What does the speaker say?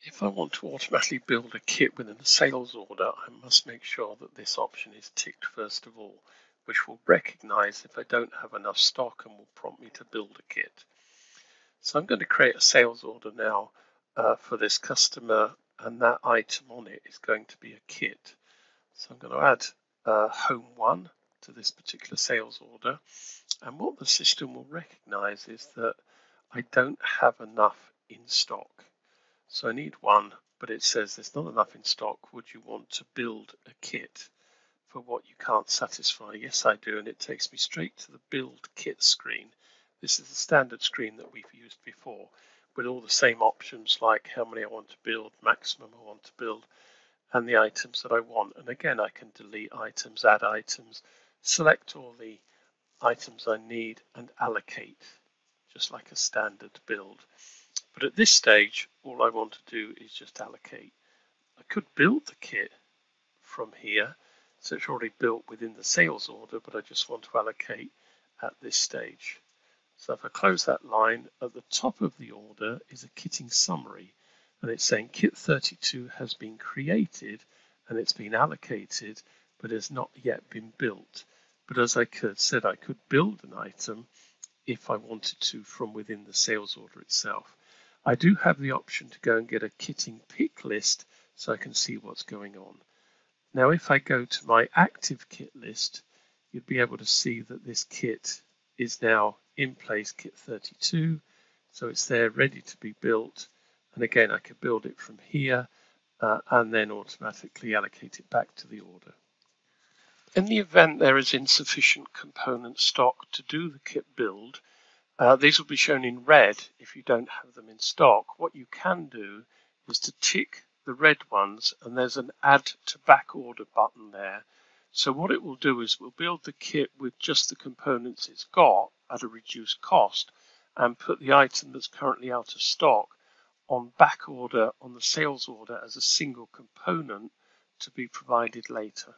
If I want to automatically build a kit within a sales order, I must make sure that this option is ticked first of all, which will recognize if I don't have enough stock and will prompt me to build a kit. So I'm going to create a sales order now for this customer, and that item on it is going to be a kit. So I'm going to add home 1 to this particular sales order, and what the system will recognize is that I don't have enough in stock. So I need 1, but it says there's not enough in stock. Would you want to build a kit for what you can't satisfy? Yes, I do, and it takes me straight to the build kit screen. This is the standard screen that we've used before with all the same options like how many I want to build, maximum I want to build, and the items that I want. And again, I can delete items, add items, select all the items I need and allocate, just like a standard build. But at this stage, all I want to do is just allocate. I could build the kit from here, so it's already built within the sales order, but I just want to allocate at this stage. So if I close that line, at the top of the order is a kitting summary, and it's saying kit 32 has been created and it's been allocated, but has not yet been built. But as I said, I could build an item if I wanted to from within the sales order itself. I do have the option to go and get a kitting pick list so I can see what's going on. Now, if I go to my active kit list, you'd be able to see that this kit is now in place, kit 32. So it's there ready to be built. And again, I could build it from here and then automatically allocate it back to the order. In the event there is insufficient component stock to do the kit build, these will be shown in red if you don't have them in stock. What you can do is to tick the red ones, and there's an add to back order button there. So what it will do is we'll build the kit with just the components it's got at a reduced cost and put the item that's currently out of stock on back order on the sales order as a single component to be provided later.